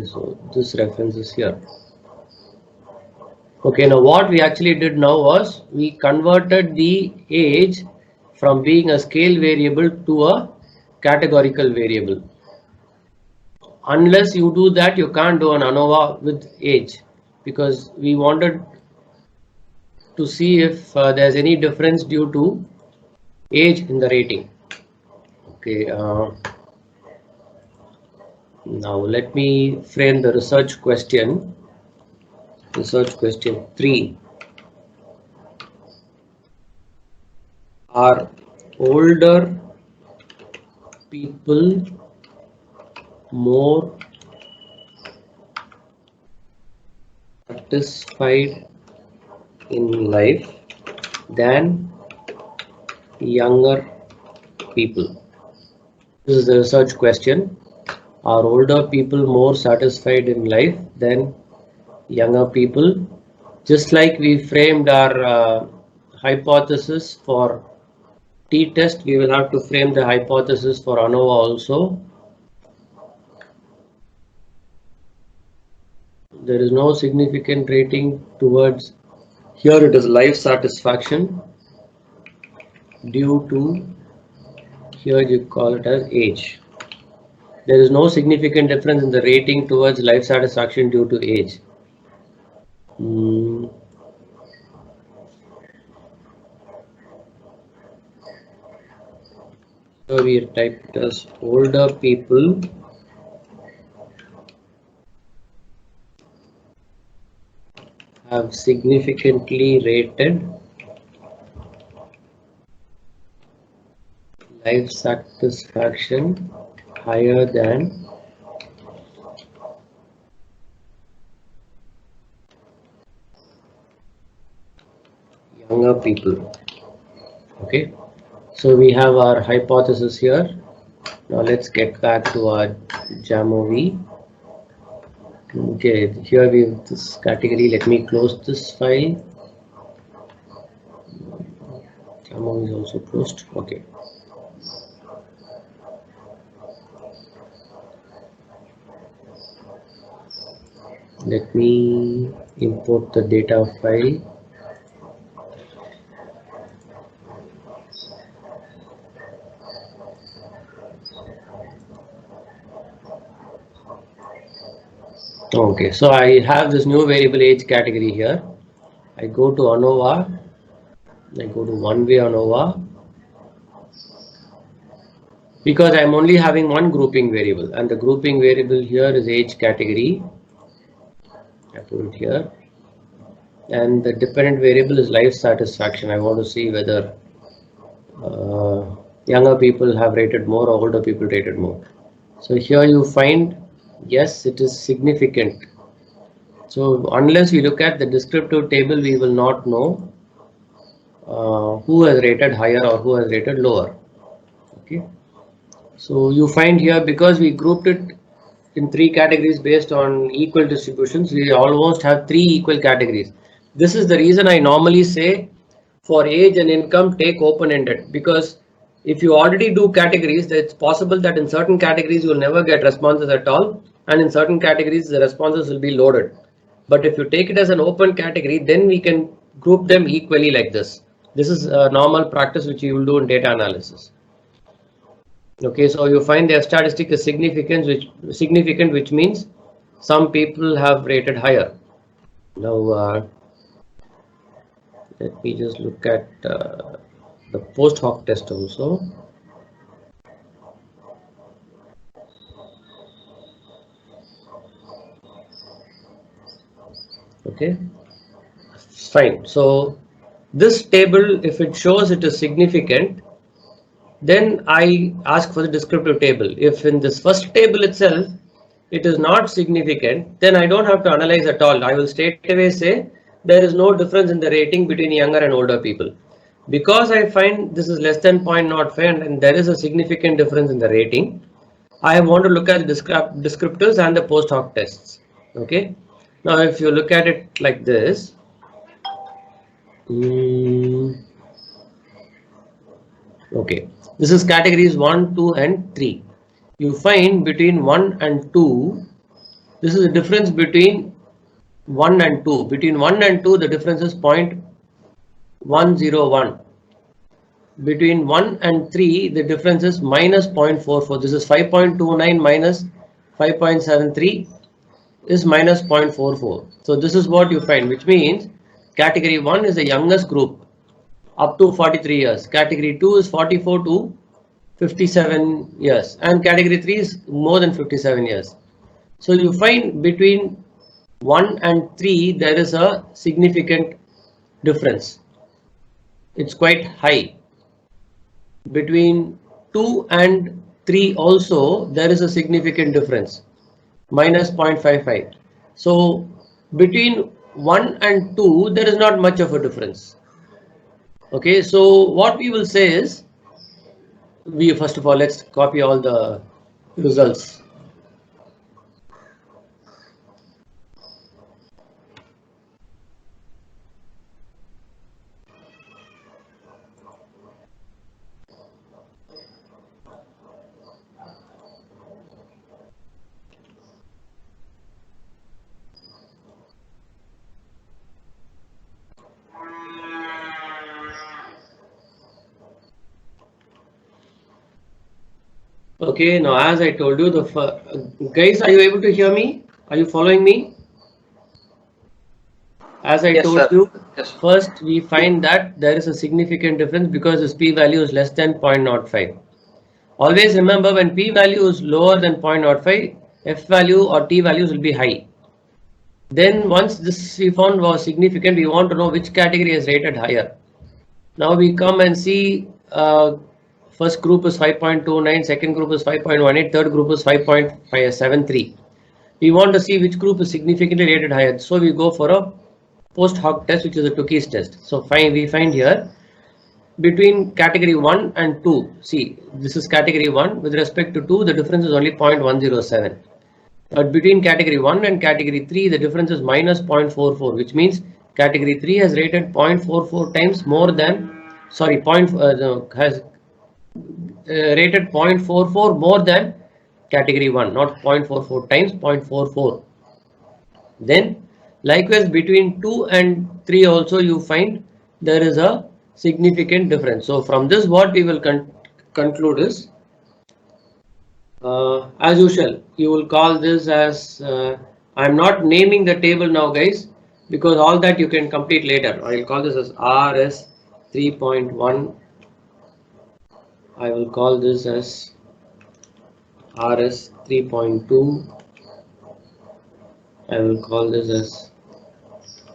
So this reference is here. Okay, now what we actually did now was we converted the age from being a scale variable to a categorical variable. Unless you do that, you can't do an ANOVA with age, because we wanted to see if there's any difference due to age in the rating. Okay, now let me frame the research question. Research question 3. Are older people more satisfied in life than younger people? This is the research question. Are older people more satisfied in life than younger people? Just like we framed our hypothesis for t-test, we will have to frame the hypothesis for ANOVA also. There is no significant rating towards, here it is life satisfaction due to, here you call it as age. There is no significant difference in the rating towards life satisfaction due to age. So we typed as older people have significantly rated life satisfaction higher than younger people. Okay, so we have our hypothesis here. Now let's get back to our JAMOV. Okay, here we have this category. Let me close this file. JAMOV is also closed. Okay. Let me import the data file. Okay, so I have this new variable age category here. I go to ANOVA. I go to one-way ANOVA. Because I'm only having one grouping variable, and the grouping variable here is age category. I put it here. And the dependent variable is life satisfaction. I want to see whether younger people have rated more or older people rated more. So here you find, yes, it is significant. So unless we look at the descriptive table, we will not know who has rated higher or who has rated lower. Okay. So you find here, because we grouped it in 3 categories based on equal distributions, we almost have 3 equal categories. This is the reason I normally say for age and income take open-ended, because if you already do categories, it's possible that in certain categories you will never get responses at all, and in certain categories the responses will be loaded. But if you take it as an open category, then we can group them equally like this. This is a normal practice which you will do in data analysis. Okay, so you find their statistic is significant, which means some people have rated higher. Now let me just look at the post hoc test also. Okay, fine. So this table, if it shows it is significant, then I ask for the descriptive table. If in this first table itself it is not significant, then I don't have to analyze at all. I will straight away say there is no difference in the rating between younger and older people. Because I find this is less than 0.05 and there is a significant difference in the rating, I want to look at the descriptors and the post hoc tests. Okay. Now if you look at it like this, okay, this is categories 1, 2 and 3. You find between 1 and 2 This is the difference between 1 and 2. Between 1 and 2, the difference is 0.101. Between 1 and 3, the difference is minus 0.44. This is 5.29 minus 5.73 is minus 0.44. So this is what you find, which means category 1 is the youngest group up to 43 years. Category 2 is 44 to 57 years, and category 3 is more than 57 years. So you find between 1 and 3 there is a significant difference. It's quite high. Between 2 and 3 also there is a significant difference, minus 0.55. So between 1 and 2 there is not much of a difference. Okay, so what we will say is, we first of all, let's copy all the results. Okay, now as I told you, guys, are you able to hear me? Are you following me? As I Yes, told sir. you, Yes. first we find that there is a significant difference because this p-value is less than 0.05. Always remember, when p-value is lower than 0.05, f-value or t-values will be high. Then once this we found was significant, we want to know which category is rated higher. Now we come and see, first group is 5.29, second group is 5.18, third group is 5.73. We want to see which group is significantly rated higher. So we go for a post hoc test, which is a Tukey's test. So we find here between category 1 and 2. See, this is category 1. With respect to 2, the difference is only 0.107. But between category 1 and category 3, the difference is minus 0.44, which means category 3 has rated 0.44 times more than, sorry, has rated 0.44 more than category 1, not 0.44 times, 0.44. Then likewise between 2 and 3 also you find there is a significant difference. So from this what we will conclude is, as usual, you will call this as, I'm not naming the table now, guys, because all that you can complete later. I will call this as RS 3.1. I will call this as RS 3.2. I will call this as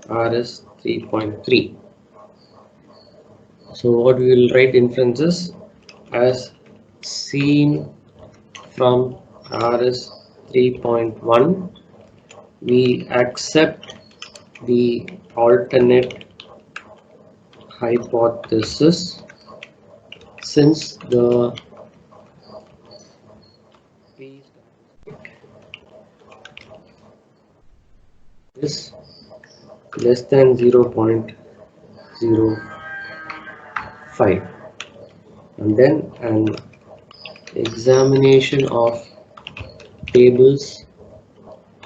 RS 3.3. So what we will write inferences as seen from RS 3.1, we accept the alternate hypothesis since the p is less than 0.05, and then an examination of tables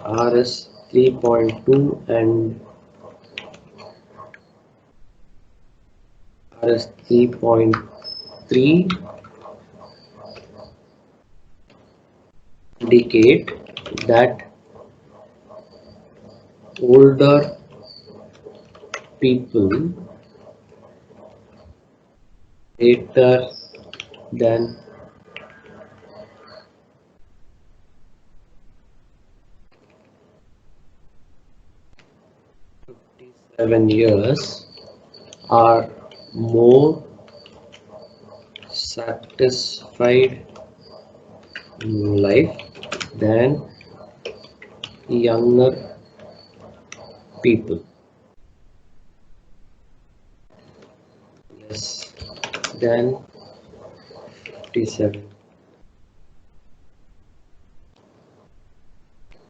RS 3.2 and RS 3.3 indicate that older people greater than 57 years are more satisfied in life than younger people. Less than 57.